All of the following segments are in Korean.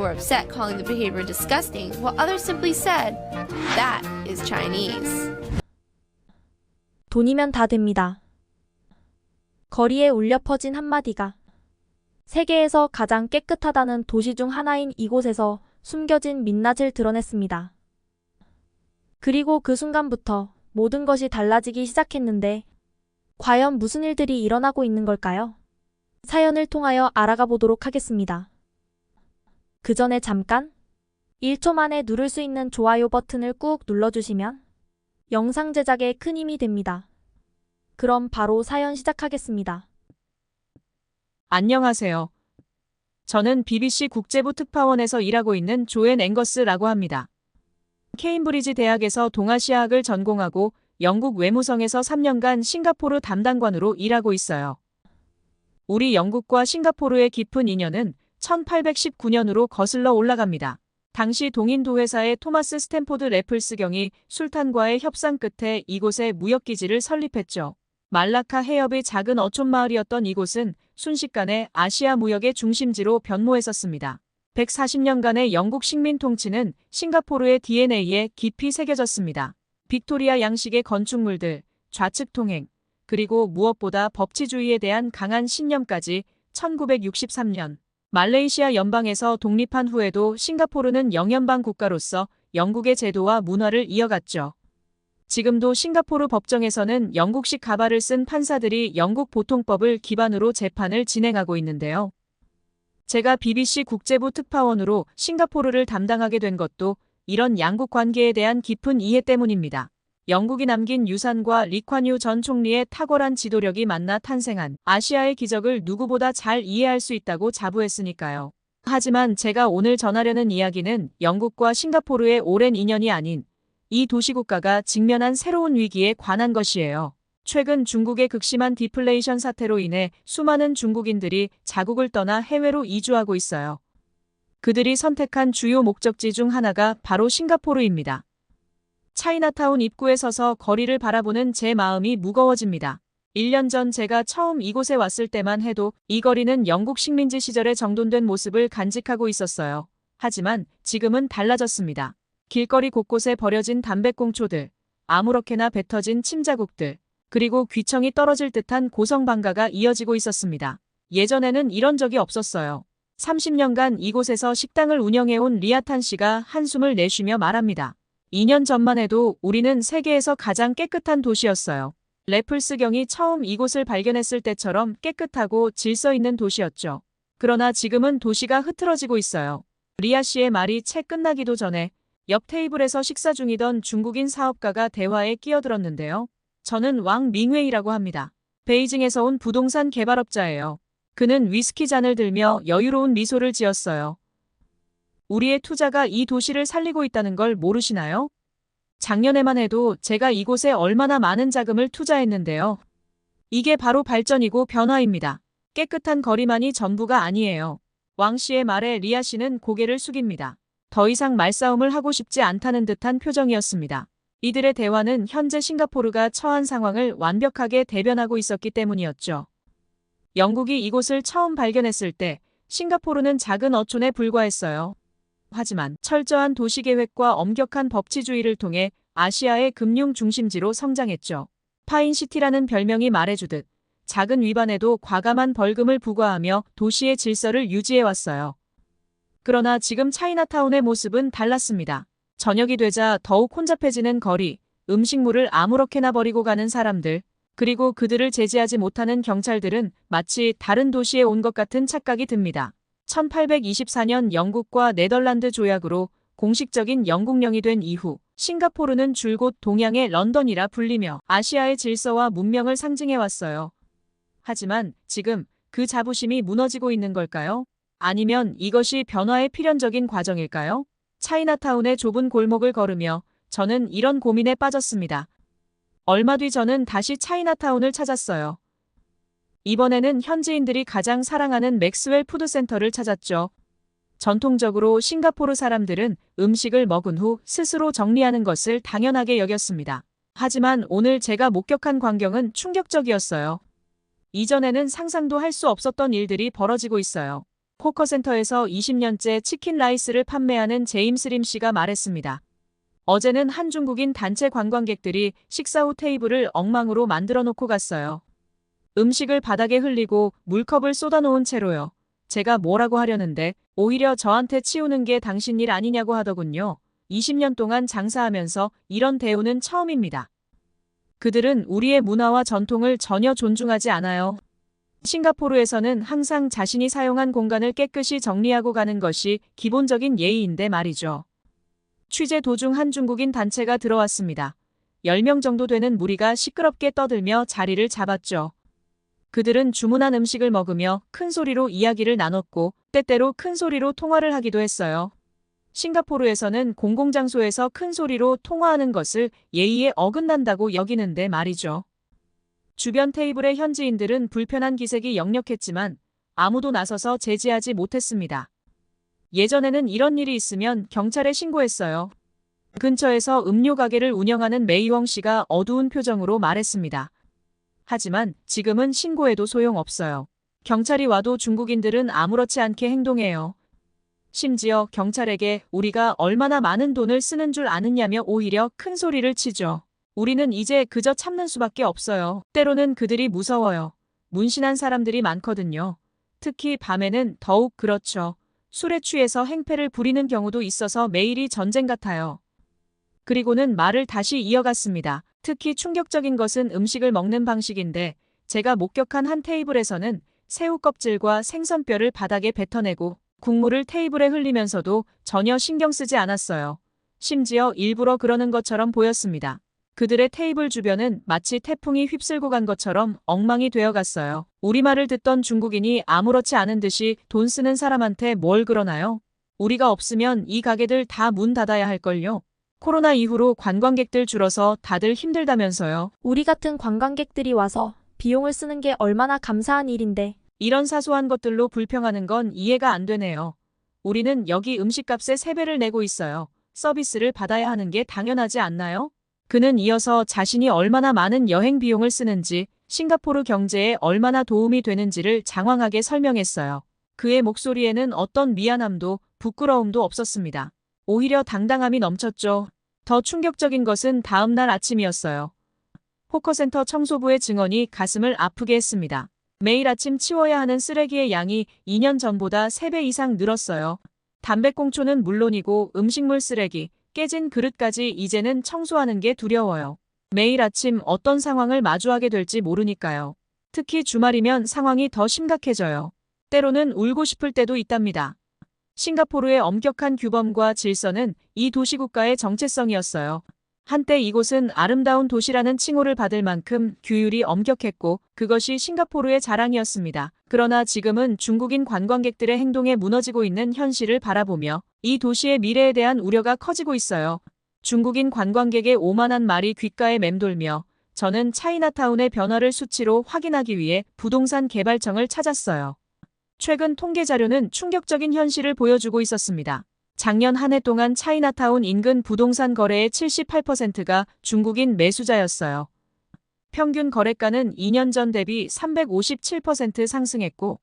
were upset, calling the behavior disgusting, while others simply said, "That is Chinese." 돈이면 다 됩니다. 거리에 울려 퍼진 한마디가 세계에서 가장 깨끗하다는 도시 중 하나인 이곳에서 숨겨진 민낯을 드러냈습니다. 그리고 그 순간부터 모든 것이 달라지기 시작했는데 과연 무슨 일들이 일어나고 있는 걸까요? 사연을 통하여 알아가 보도록 하겠습니다. 그 전에 잠깐 1초 만에 누를 수 있는 좋아요 버튼을 꾹 눌러주시면 영상 제작에 큰 힘이 됩니다. 그럼 바로 사연 시작하겠습니다. 안녕하세요. 저는 BBC 국제부 특파원에서 일하고 있는 조앤 앵거스라고 합니다. 케임브리지 대학에서 동아시아학을 전공하고 영국 외무성에서 3년간 싱가포르 담당관으로 일하고 있어요. 우리 영국과 싱가포르의 깊은 인연은 1819년으로 거슬러 올라갑니다. 당시 동인도 회사의 토마스 스탠포드 래플스 경이 술탄과의 협상 끝에 이곳에 무역기지를 설립했죠. 말라카 해협의 작은 어촌 마을이었던 이곳은 순식간에 아시아 무역의 중심지로 변모했었습니다. 140년간의 영국 식민 통치는 싱가포르의 DNA에 깊이 새겨졌습니다. 빅토리아 양식의 건축물들, 좌측 통행, 그리고 무엇보다 법치주의에 대한 강한 신념까지 1963년 말레이시아 연방에서 독립한 후에도 싱가포르는 영연방 국가로서 영국의 제도와 문화를 이어갔죠. 지금도 싱가포르 법정에서는 영국식 가발을 쓴 판사들이 영국 보통법을 기반으로 재판을 진행하고 있는데요. 제가 BBC 국제부 특파원으로 싱가포르를 담당하게 된 것도 이런 양국 관계에 대한 깊은 이해 때문입니다. 영국이 남긴 유산과 리콴유 전 총리의 탁월한 지도력이 만나 탄생한 아시아의 기적을 누구보다 잘 이해할 수 있다고 자부했으니까요. 하지만 제가 오늘 전하려는 이야기는 영국과 싱가포르의 오랜 인연이 아닌 이 도시국가가 직면한 새로운 위기에 관한 것이에요. 최근 중국의 극심한 디플레이션 사태로 인해 수많은 중국인들이 자국을 떠나 해외로 이주하고 있어요. 그들이 선택한 주요 목적지 중 하나가 바로 싱가포르입니다. 차이나타운 입구에 서서 거리를 바라보는 제 마음이 무거워집니다. 1년 전 제가 처음 이곳에 왔을 때만 해도 이 거리는 영국 식민지 시절에 정돈된 모습을 간직하고 있었어요. 하지만 지금은 달라졌습니다. 길거리 곳곳에 버려진 담배꽁초들, 아무렇게나 뱉어진 침자국들, 그리고 귀청이 떨어질 듯한 고성방가가 이어지고 있었습니다. 예전에는 이런 적이 없었어요. 30년간 이곳에서 식당을 운영해온 리아탄 씨가 한숨을 내쉬며 말합니다. 2년 전만 해도 우리는 세계에서 가장 깨끗한 도시였어요. 래플스 경이 처음 이곳을 발견했을 때처럼 깨끗하고 질서 있는 도시였죠. 그러나 지금은 도시가 흐트러지고 있어요. 리아 씨의 말이 채 끝나기도 전에 옆 테이블에서 식사 중이던 중국인 사업가가 대화에 끼어들었는데요. 저는 왕 밍웨이라고 합니다. 베이징에서 온 부동산 개발업자예요. 그는 위스키 잔을 들며 여유로운 미소를 지었어요. 우리의 투자가 이 도시를 살리고 있다는 걸 모르시나요? 작년에만 해도 제가 이곳에 얼마나 많은 자금을 투자했는데요. 이게 바로 발전이고 변화입니다. 깨끗한 거리만이 전부가 아니에요. 왕 씨의 말에 리아 씨는 고개를 숙입니다. 더 이상 말싸움을 하고 싶지 않다는 듯한 표정이었습니다. 이들의 대화는 현재 싱가포르가 처한 상황을 완벽하게 대변하고 있었기 때문이었죠. 영국이 이곳을 처음 발견했을 때 싱가포르는 작은 어촌에 불과했어요. 하지만 철저한 도시계획과 엄격한 법치주의를 통해 아시아의 금융 중심지로 성장했죠. 파인시티라는 별명이 말해주듯 작은 위반에도 과감한 벌금을 부과하며 도시의 질서를 유지해왔어요. 그러나 지금 차이나타운의 모습은 달랐습니다. 저녁이 되자 더욱 혼잡해지는 거리, 음식물을 아무렇게나 버리고 가는 사람들, 그리고 그들을 제지하지 못하는 경찰들은 마치 다른 도시에 온 것 같은 착각이 듭니다. 1824년 영국과 네덜란드 조약으로 공식적인 영국령이 된 이후 싱가포르는 줄곧 동양의 런던이라 불리며 아시아의 질서와 문명을 상징해왔어요. 하지만 지금 그 자부심이 무너지고 있는 걸까요? 아니면 이것이 변화의 필연적인 과정일까요? 차이나타운의 좁은 골목을 걸으며 저는 이런 고민에 빠졌습니다. 얼마 뒤 저는 다시 차이나타운을 찾았어요. 이번에는 현지인들이 가장 사랑하는 맥스웰 푸드센터를 찾았죠. 전통적으로 싱가포르 사람들은 음식을 먹은 후 스스로 정리하는 것을 당연하게 여겼습니다. 하지만 오늘 제가 목격한 광경은 충격적이었어요. 이전에는 상상도 할 수 없었던 일들이 벌어지고 있어요. 포커센터에서 20년째 치킨 라이스를 판매하는 제임스 림 씨가 말했습니다. 어제는 한 중국인 단체 관광객들이 식사 후 테이블을 엉망으로 만들어 놓고 갔어요. 음식을 바닥에 흘리고 물컵을 쏟아놓은 채로요. 제가 뭐라고 하려는데 오히려 저한테 치우는 게 당신 일 아니냐고 하더군요. 20년 동안 장사하면서 이런 대우는 처음입니다. 그들은 우리의 문화와 전통을 전혀 존중하지 않아요. 싱가포르에서는 항상 자신이 사용한 공간을 깨끗이 정리하고 가는 것이 기본적인 예의인데 말이죠. 취재 도중 한 중국인 단체가 들어왔습니다. 10명 정도 되는 무리가 시끄럽게 떠들며 자리를 잡았죠. 그들은 주문한 음식을 먹으며 큰 소리로 이야기를 나눴고 때때로 큰 소리로 통화를 하기도 했어요. 싱가포르에서는 공공장소에서 큰 소리로 통화하는 것을 예의에 어긋난다고 여기는데 말이죠. 주변 테이블의 현지인들은 불편한 기색이 역력했지만 아무도 나서서 제지하지 못했습니다. 예전에는 이런 일이 있으면 경찰에 신고했어요. 근처에서 음료 가게를 운영하는 메이웡 씨가 어두운 표정으로 말했습니다. 하지만 지금은 신고해도 소용없어요. 경찰이 와도 중국인들은 아무렇지 않게 행동해요. 심지어 경찰에게 우리가 얼마나 많은 돈을 쓰는 줄 아느냐며 오히려 큰 소리를 치죠. 우리는 이제 그저 참는 수밖에 없어요. 때로는 그들이 무서워요. 문신한 사람들이 많거든요. 특히 밤에는 더욱 그렇죠. 술에 취해서 행패를 부리는 경우도 있어서 매일이 전쟁 같아요. 그리고는 말을 다시 이어갔습니다. 특히 충격적인 것은 음식을 먹는 방식인데 제가 목격한 한 테이블에서는 새우 껍질과 생선뼈를 바닥에 뱉어내고 국물을 테이블에 흘리면서도 전혀 신경 쓰지 않았어요. 심지어 일부러 그러는 것처럼 보였습니다. 그들의 테이블 주변은 마치 태풍이 휩쓸고 간 것처럼 엉망이 되어갔어요. 우리말을 듣던 중국인이 아무렇지 않은 듯이 돈 쓰는 사람한테 뭘 그러나요? 우리가 없으면 이 가게들 다 문 닫아야 할걸요. 코로나 이후로 관광객들 줄어서 다들 힘들다면서요. 우리 같은 관광객들이 와서 비용을 쓰는 게 얼마나 감사한 일인데. 이런 사소한 것들로 불평하는 건 이해가 안 되네요. 우리는 여기 음식값의 3배를 내고 있어요. 서비스를 받아야 하는 게 당연하지 않나요? 그는 이어서 자신이 얼마나 많은 여행 비용을 쓰는지, 싱가포르 경제에 얼마나 도움이 되는지를 장황하게 설명했어요. 그의 목소리에는 어떤 미안함도 부끄러움도 없었습니다. 오히려 당당함이 넘쳤죠. 더 충격적인 것은 다음 날 아침이었어요. 포커센터 청소부의 증언이 가슴을 아프게 했습니다. 매일 아침 치워야 하는 쓰레기의 양이 2년 전보다 3배 이상 늘었어요. 담배꽁초는 물론이고 음식물 쓰레기, 깨진 그릇까지 이제는 청소하는 게 두려워요. 매일 아침 어떤 상황을 마주하게 될지 모르니까요. 특히 주말이면 상황이 더 심각해져요. 때로는 울고 싶을 때도 있답니다. 싱가포르의 엄격한 규범과 질서는 이 도시국가의 정체성이었어요. 한때 이곳은 아름다운 도시라는 칭호를 받을 만큼 규율이 엄격했고 그것이 싱가포르의 자랑이었습니다. 그러나 지금은 중국인 관광객들의 행동에 무너지고 있는 현실을 바라보며 이 도시의 미래에 대한 우려가 커지고 있어요. 중국인 관광객의 오만한 말이 귓가에 맴돌며 저는 차이나타운의 변화를 수치로 확인하기 위해 부동산 개발청을 찾았어요. 최근 통계 자료는 충격적인 현실을 보여주고 있었습니다. 작년 한 해 동안 차이나타운 인근 부동산 거래의 78%가 중국인 매수자였어요. 평균 거래가는 2년 전 대비 357% 상승했고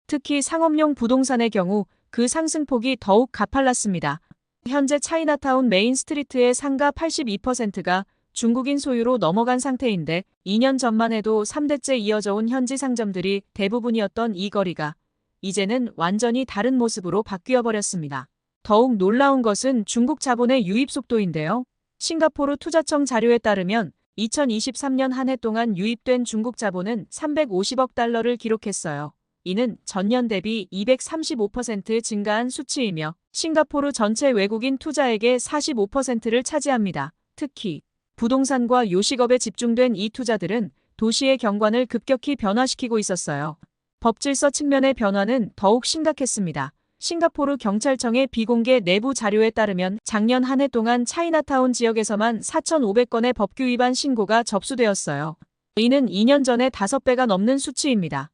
특히 상업용 부동산의 경우 그 상승폭이 더욱 가팔랐습니다. 현재 차이나타운 메인 스트리트의 상가 82%가 중국인 소유로 넘어간 상태인데 2년 전만 해도 3대째 이어져 온 현지 상점들이 대부분이었던 이 거리가 이제는 완전히 다른 모습으로 바뀌어 버렸습니다. 더욱 놀라운 것은 중국 자본의 유입 속도인데요. 싱가포르 투자청 자료에 따르면 2023년 한 해 동안 유입된 중국 자본은 350억 달러를 기록했어요. 이는 전년 대비 235% 증가한 수치이며 싱가포르 전체 외국인 투자액의 45%를 차지합니다. 특히 부동산과 요식업에 집중된 이 투자들은 도시의 경관을 급격히 변화시키고 있었어요. 법질서 측면의 변화는 더욱 심각했습니다. 싱가포르 경찰청의 비공개 내부 자료에 따르면 작년 한 해 동안 차이나타운 지역에서만 4,500건의 법규 위반 신고가 접수되었어요. 이는 2년 전의 5배가 넘는 수치입니다.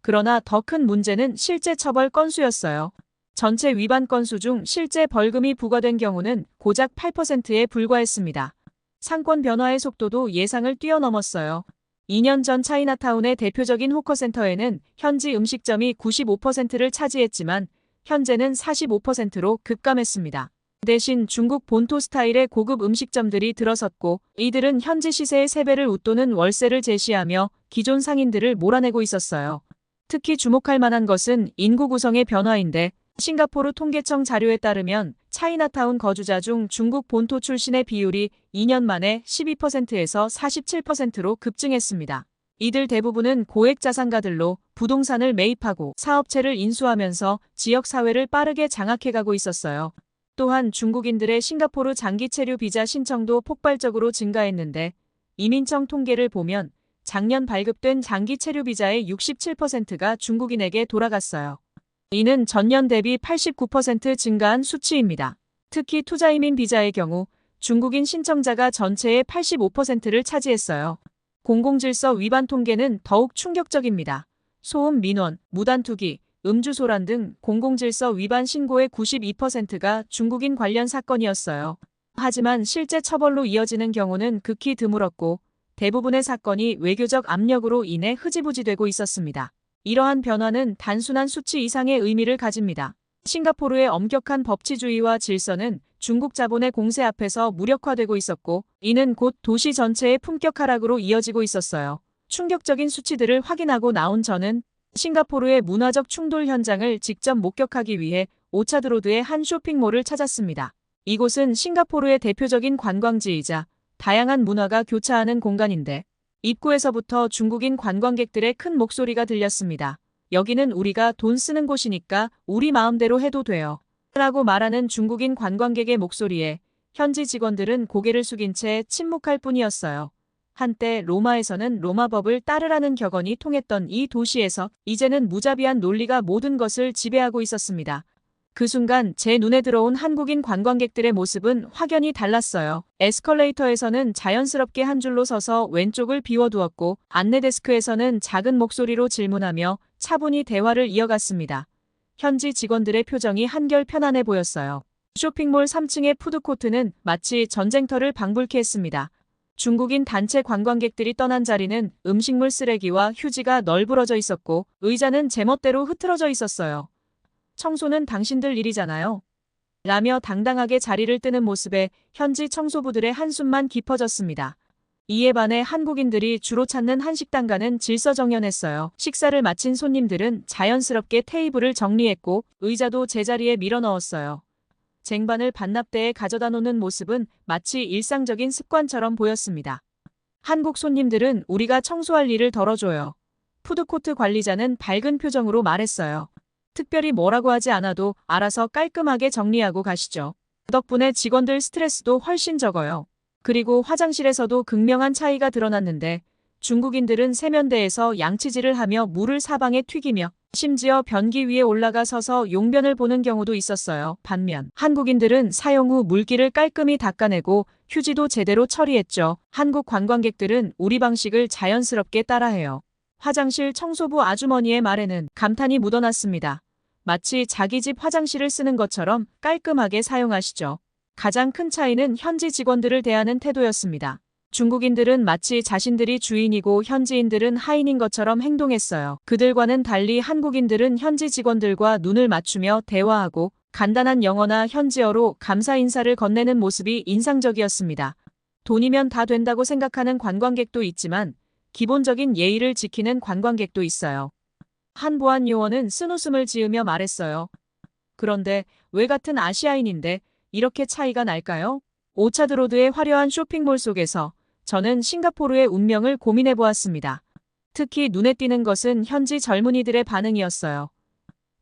그러나 더 큰 문제는 실제 처벌 건수였어요. 전체 위반 건수 중 실제 벌금이 부과된 경우는 고작 8%에 불과했습니다. 상권 변화의 속도도 예상을 뛰어넘었어요. 2년 전 차이나타운의 대표적인 호커센터에는 현지 음식점이 95%를 차지했지만 현재는 45%로 급감했습니다. 대신 중국 본토 스타일의 고급 음식점들이 들어섰고 이들은 현지 시세의 3배를 웃도는 월세를 제시하며 기존 상인들을 몰아내고 있었어요. 특히 주목할 만한 것은 인구 구성의 변화인데 싱가포르 통계청 자료에 따르면 차이나타운 거주자 중 중국 본토 출신의 비율이 2년 만에 12%에서 47%로 급증했습니다. 이들 대부분은 고액 자산가들로 부동산을 매입하고 사업체를 인수하면서 지역 사회를 빠르게 장악해가고 있었어요. 또한 중국인들의 싱가포르 장기 체류 비자 신청도 폭발적으로 증가했는데 이민청 통계를 보면 작년 발급된 장기 체류 비자의 67%가 중국인에게 돌아갔어요. 이는 전년 대비 89% 증가한 수치입니다. 특히 투자이민 비자의 경우 중국인 신청자가 전체의 85%를 차지했어요. 공공질서 위반 통계는 더욱 충격적입니다. 소음 민원, 무단 투기, 음주소란 등 공공질서 위반 신고의 92%가 중국인 관련 사건이었어요. 하지만 실제 처벌로 이어지는 경우는 극히 드물었고 대부분의 사건이 외교적 압력으로 인해 흐지부지되고 있었습니다. 이러한 변화는 단순한 수치 이상의 의미를 가집니다. 싱가포르의 엄격한 법치주의와 질서는 중국 자본의 공세 앞에서 무력화되고 있었고 이는 곧 도시 전체의 품격 하락으로 이어지고 있었어요. 충격적인 수치들을 확인하고 나온 저는 싱가포르의 문화적 충돌 현장을 직접 목격하기 위해 오차드로드의 한 쇼핑몰을 찾았습니다. 이곳은 싱가포르의 대표적인 관광지이자 다양한 문화가 교차하는 공간인데 입구에서부터 중국인 관광객들의 큰 목소리가 들렸습니다. 여기는 우리가 돈 쓰는 곳이니까 우리 마음대로 해도 돼요. 라고 말하는 중국인 관광객의 목소리에 현지 직원들은 고개를 숙인 채 침묵할 뿐이었어요. 한때 로마에서는 로마법을 따르라는 격언이 통했던 이 도시에서 이제는 무자비한 논리가 모든 것을 지배하고 있었습니다. 그 순간 제 눈에 들어온 한국인 관광객들의 모습은 확연히 달랐어요. 에스컬레이터에서는 자연스럽게 한 줄로 서서 왼쪽을 비워두었고 안내 데스크에서는 작은 목소리로 질문하며 차분히 대화를 이어갔습니다. 현지 직원들의 표정이 한결 편안해 보였어요. 쇼핑몰 3층의 푸드코트는 마치 전쟁터를 방불케 했습니다. 중국인 단체 관광객들이 떠난 자리는 음식물 쓰레기와 휴지가 널브러져 있었고 의자는 제멋대로 흐트러져 있었어요. 청소는 당신들 일이잖아요. 라며 당당하게 자리를 뜨는 모습에 현지 청소부들의 한숨만 깊어졌습니다. 이에 반해 한국인들이 주로 찾는 한식당가는 질서정연했어요. 식사를 마친 손님들은 자연스럽게 테이블을 정리했고 의자도 제자리에 밀어넣었어요. 쟁반을 반납대에 가져다 놓는 모습은 마치 일상적인 습관처럼 보였습니다. 한국 손님들은 우리가 청소할 일을 덜어줘요. 푸드코트 관리자는 밝은 표정으로 말했어요. 특별히 뭐라고 하지 않아도 알아서 깔끔하게 정리하고 가시죠. 덕분에 직원들 스트레스도 훨씬 적어요. 그리고 화장실에서도 극명한 차이가 드러났는데 중국인들은 세면대에서 양치질을 하며 물을 사방에 튀기며 심지어 변기 위에 올라가 서서 용변을 보는 경우도 있었어요. 반면 한국인들은 사용 후 물기를 깔끔히 닦아내고 휴지도 제대로 처리했죠. 한국 관광객들은 우리 방식을 자연스럽게 따라해요. 화장실 청소부 아주머니의 말에는 감탄이 묻어났습니다. 마치 자기 집 화장실을 쓰는 것처럼 깔끔하게 사용하시죠. 가장 큰 차이는 현지 직원들을 대하는 태도였습니다. 중국인들은 마치 자신들이 주인이고 현지인들은 하인인 것처럼 행동했어요. 그들과는 달리 한국인들은 현지 직원들과 눈을 맞추며 대화하고 간단한 영어나 현지어로 감사 인사를 건네는 모습이 인상적이었습니다. 돈이면 다 된다고 생각하는 관광객도 있지만 기본적인 예의를 지키는 관광객도 있어요. 한 보안 요원은 쓴웃음을 지으며 말했어요. 그런데 왜 같은 아시아인인데 이렇게 차이가 날까요? 오차드로드의 화려한 쇼핑몰 속에서 저는 싱가포르의 운명을 고민해 보았습니다. 특히 눈에 띄는 것은 현지 젊은이들의 반응이었어요.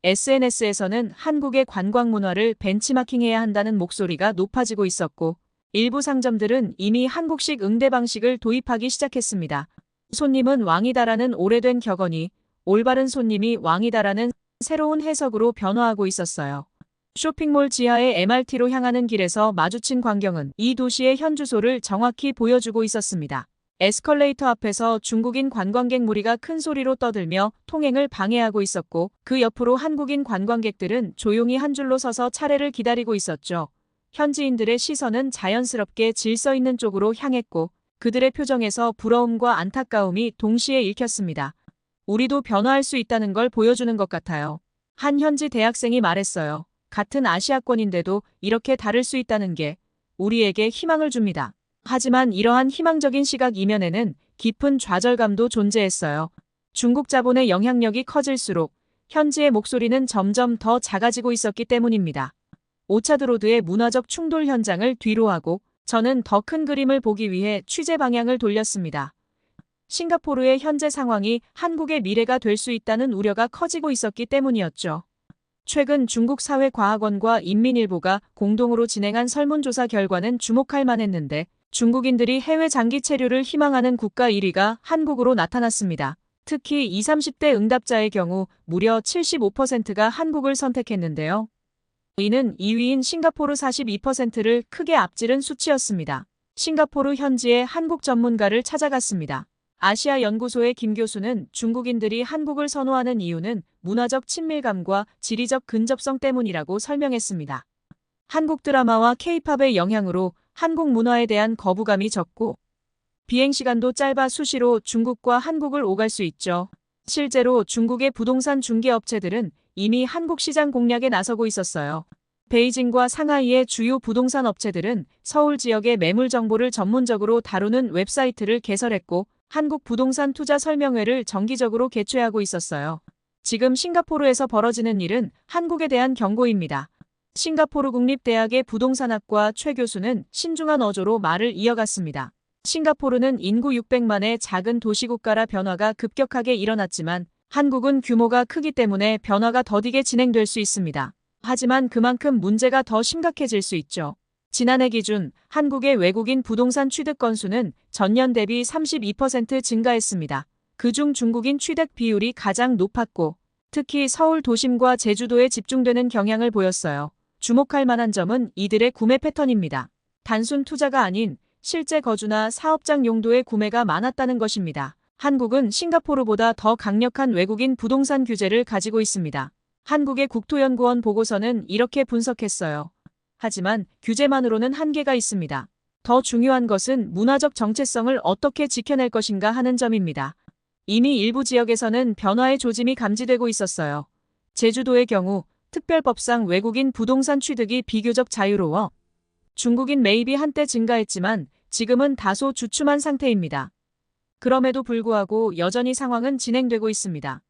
SNS에서는 한국의 관광 문화를 벤치마킹해야 한다는 목소리가 높아지고 있었고 일부 상점들은 이미 한국식 응대 방식을 도입하기 시작했습니다. 손님은 왕이다라는 오래된 격언이 올바른 손님이 왕이다라는 새로운 해석으로 변화하고 있었어요. 쇼핑몰 지하의 MRT로 향하는 길에서 마주친 광경은 이 도시의 현 주소를 정확히 보여주고 있었습니다. 에스컬레이터 앞에서 중국인 관광객 무리가 큰 소리로 떠들며 통행을 방해하고 있었고 그 옆으로 한국인 관광객들은 조용히 한 줄로 서서 차례를 기다리고 있었죠. 현지인들의 시선은 자연스럽게 질서 있는 쪽으로 향했고 그들의 표정에서 부러움과 안타까움이 동시에 읽혔습니다. 우리도 변화할 수 있다는 걸 보여주는 것 같아요. 한 현지 대학생이 말했어요. 같은 아시아권인데도 이렇게 다를 수 있다는 게 우리에게 희망을 줍니다. 하지만 이러한 희망적인 시각 이면에는 깊은 좌절감도 존재했어요. 중국 자본의 영향력이 커질수록 현지의 목소리는 점점 더 작아지고 있었기 때문입니다. 오차드로드의 문화적 충돌 현장을 뒤로하고 저는 더 큰 그림을 보기 위해 취재 방향을 돌렸습니다. 싱가포르의 현재 상황이 한국의 미래가 될 수 있다는 우려가 커지고 있었기 때문이었죠. 최근 중국사회과학원과 인민일보가 공동으로 진행한 설문조사 결과는 주목할 만했는데 중국인들이 해외 장기 체류를 희망하는 국가 1위가 한국으로 나타났습니다. 특히 20, 30대 응답자의 경우 무려 75%가 한국을 선택했는데요. 이는 2위인 싱가포르 42%를 크게 앞지른 수치였습니다. 싱가포르 현지의 한국 전문가를 찾아갔습니다. 아시아 연구소의 김 교수는 중국인들이 한국을 선호하는 이유는 문화적 친밀감과 지리적 근접성 때문이라고 설명했습니다. 한국 드라마와 K-팝의 영향으로 한국 문화에 대한 거부감이 적고 비행시간도 짧아 수시로 중국과 한국을 오갈 수 있죠. 실제로 중국의 부동산 중개업체들은 이미 한국 시장 공략에 나서고 있었어요. 베이징과 상하이의 주요 부동산 업체들은 서울 지역의 매물 정보를 전문적으로 다루는 웹사이트를 개설했고 한국 부동산 투자 설명회를 정기적으로 개최하고 있었어요. 지금 싱가포르에서 벌어지는 일은 한국에 대한 경고입니다. 싱가포르 국립대학의 부동산학과 최 교수는 신중한 어조로 말을 이어갔습니다. 싱가포르는 인구 600만의 작은 도시국가라 변화가 급격하게 일어났지만 한국은 규모가 크기 때문에 변화가 더디게 진행될 수 있습니다. 하지만 그만큼 문제가 더 심각해질 수 있죠. 지난해 기준 한국의 외국인 부동산 취득 건수는 전년 대비 32% 증가했습니다. 그중 중국인 취득 비율이 가장 높았고 특히 서울 도심과 제주도에 집중되는 경향을 보였어요. 주목할 만한 점은 이들의 구매 패턴입니다. 단순 투자가 아닌 실제 거주나 사업장 용도의 구매가 많았다는 것입니다. 한국은 싱가포르보다 더 강력한 외국인 부동산 규제를 가지고 있습니다. 한국의 국토연구원 보고서는 이렇게 분석했어요. 하지만 규제만으로는 한계가 있습니다. 더 중요한 것은 문화적 정체성을 어떻게 지켜낼 것인가 하는 점입니다. 이미 일부 지역에서는 변화의 조짐이 감지되고 있었어요. 제주도의 경우 특별법상 외국인 부동산 취득이 비교적 자유로워 중국인 매입이 한때 증가했지만 지금은 다소 주춤한 상태입니다. 그럼에도 불구하고 여전히 상황은 진행되고 있습니다.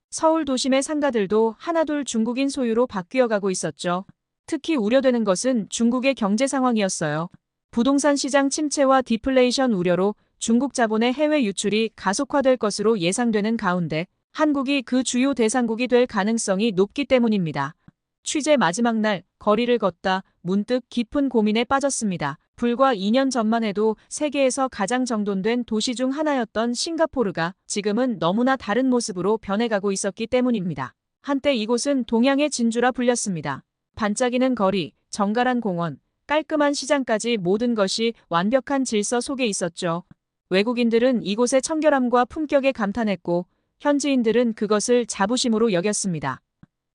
서울 도심의 상가들도 하나둘 중국인 소유로 바뀌어가고 있었죠. 특히 우려되는 것은 중국의 경제 상황이었어요. 부동산 시장 침체와 디플레이션 우려로 중국 자본의 해외 유출이 가속화될 것으로 예상되는 가운데 한국이 그 주요 대상국이 될 가능성이 높기 때문입니다. 취재 마지막 날 거리를 걷다 문득 깊은 고민에 빠졌습니다. 불과 2년 전만 해도 세계에서 가장 정돈된 도시 중 하나였던 싱가포르가 지금은 너무나 다른 모습으로 변해가고 있었기 때문입니다. 한때 이곳은 동양의 진주라 불렸습니다. 반짝이는 거리, 정갈한 공원, 깔끔한 시장까지 모든 것이 완벽한 질서 속에 있었죠. 외국인들은 이곳의 청결함과 품격에 감탄했고 현지인들은 그것을 자부심으로 여겼습니다.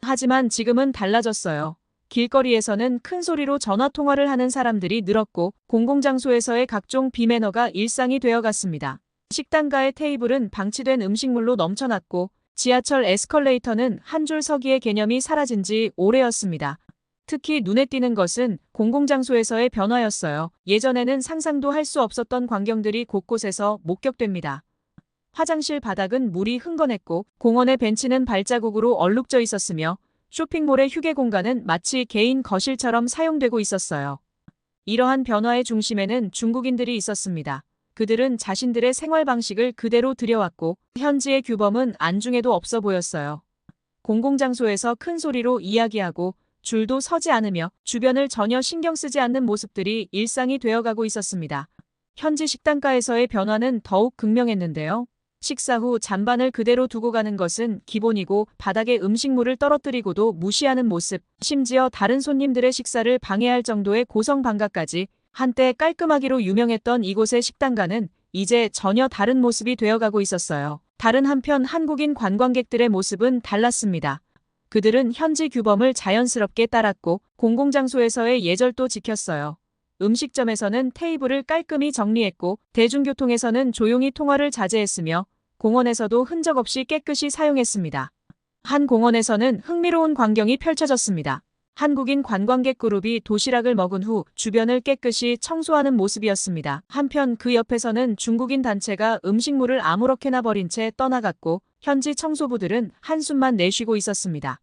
하지만 지금은 달라졌어요. 길거리에서는 큰 소리로 전화통화를 하는 사람들이 늘었고 공공장소에서의 각종 비매너가 일상이 되어갔습니다. 식당가의 테이블은 방치된 음식물로 넘쳐났고 지하철 에스컬레이터는 한 줄 서기의 개념이 사라진 지 오래였습니다. 특히 눈에 띄는 것은 공공장소에서의 변화였어요. 예전에는 상상도 할 수 없었던 광경들이 곳곳에서 목격됩니다. 화장실 바닥은 물이 흥건했고 공원의 벤치는 발자국으로 얼룩져 있었으며 쇼핑몰의 휴게 공간은 마치 개인 거실처럼 사용되고 있었어요. 이러한 변화의 중심에는 중국인들이 있었습니다. 그들은 자신들의 생활 방식을 그대로 들여왔고 현지의 규범은 안중에도 없어 보였어요. 공공장소에서 큰 소리로 이야기하고 줄도 서지 않으며 주변을 전혀 신경 쓰지 않는 모습들이 일상이 되어가고 있었습니다. 현지 식당가에서의 변화는 더욱 극명했는데요. 식사 후 잔반을 그대로 두고 가는 것은 기본이고 바닥에 음식물을 떨어뜨리고도 무시하는 모습, 심지어 다른 손님들의 식사를 방해할 정도의 고성방가까지 한때 깔끔하기로 유명했던 이곳의 식당가는 이제 전혀 다른 모습이 되어가고 있었어요. 다른 한편 한국인 관광객들의 모습은 달랐습니다. 그들은 현지 규범을 자연스럽게 따랐고 공공장소에서의 예절도 지켰어요. 음식점에서는 테이블을 깔끔히 정리했고 대중교통에서는 조용히 통화를 자제했으며 공원에서도 흔적 없이 깨끗이 사용했습니다. 한 공원에서는 흥미로운 광경이 펼쳐졌습니다. 한국인 관광객 그룹이 도시락을 먹은 후 주변을 깨끗이 청소하는 모습이었습니다. 한편 그 옆에서는 중국인 단체가 음식물을 아무렇게나 버린 채 떠나갔고 현지 청소부들은 한숨만 내쉬고 있었습니다.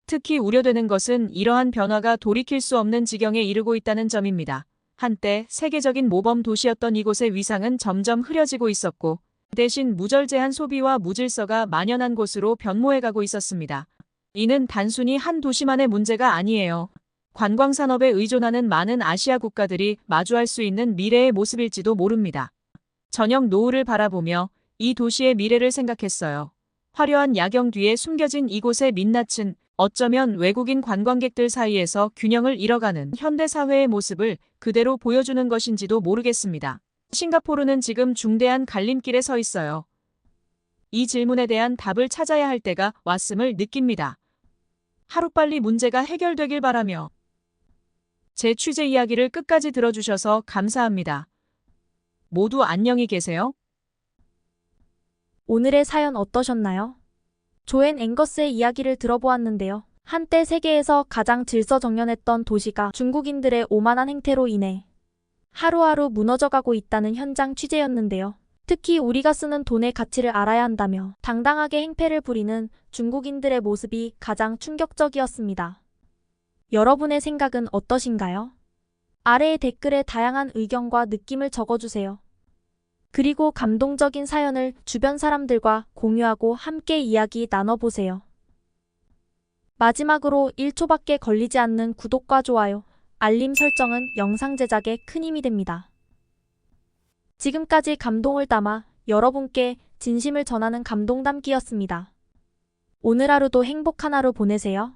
특히 우려되는 것은 이러한 변화가 돌이킬 수 없는 지경에 이르고 있다는 점입니다. 한때 세계적인 모범 도시였던 이곳의 위상은 점점 흐려지고 있었고 대신 무절제한 소비와 무질서가 만연한 곳으로 변모해가고 있었습니다. 이는 단순히 한 도시만의 문제가 아니에요. 관광산업에 의존하는 많은 아시아 국가들이 마주할 수 있는 미래의 모습일지도 모릅니다. 저녁 노을을 바라보며 이 도시의 미래를 생각했어요. 화려한 야경 뒤에 숨겨진 이곳의 민낯은 어쩌면 외국인 관광객들 사이에서 균형을 잃어가는 현대사회의 모습을 그대로 보여주는 것인지도 모르겠습니다. 싱가포르는 지금 중대한 갈림길에 서 있어요. 이 질문에 대한 답을 찾아야 할 때가 왔음을 느낍니다. 하루빨리 문제가 해결되길 바라며 제 취재 이야기를 끝까지 들어주셔서 감사합니다. 모두 안녕히 계세요. 오늘의 사연 어떠셨나요? 조앤 앵거스의 이야기를 들어보았는데요. 한때 세계에서 가장 질서정연했던 도시가 중국인들의 오만한 행태로 인해 하루하루 무너져가고 있다는 현장 취재였는데요. 특히 우리가 쓰는 돈의 가치를 알아야 한다며 당당하게 행패를 부리는 중국인들의 모습이 가장 충격적이었습니다. 여러분의 생각은 어떠신가요? 아래의 댓글에 다양한 의견과 느낌을 적어주세요. 그리고 감동적인 사연을 주변 사람들과 공유하고 함께 이야기 나눠보세요. 마지막으로 1초밖에 걸리지 않는 구독과 좋아요, 알림 설정은 영상 제작에 큰 힘이 됩니다. 지금까지 감동을 담아 여러분께 진심을 전하는 감동담기였습니다. 오늘 하루도 행복한 하루 보내세요.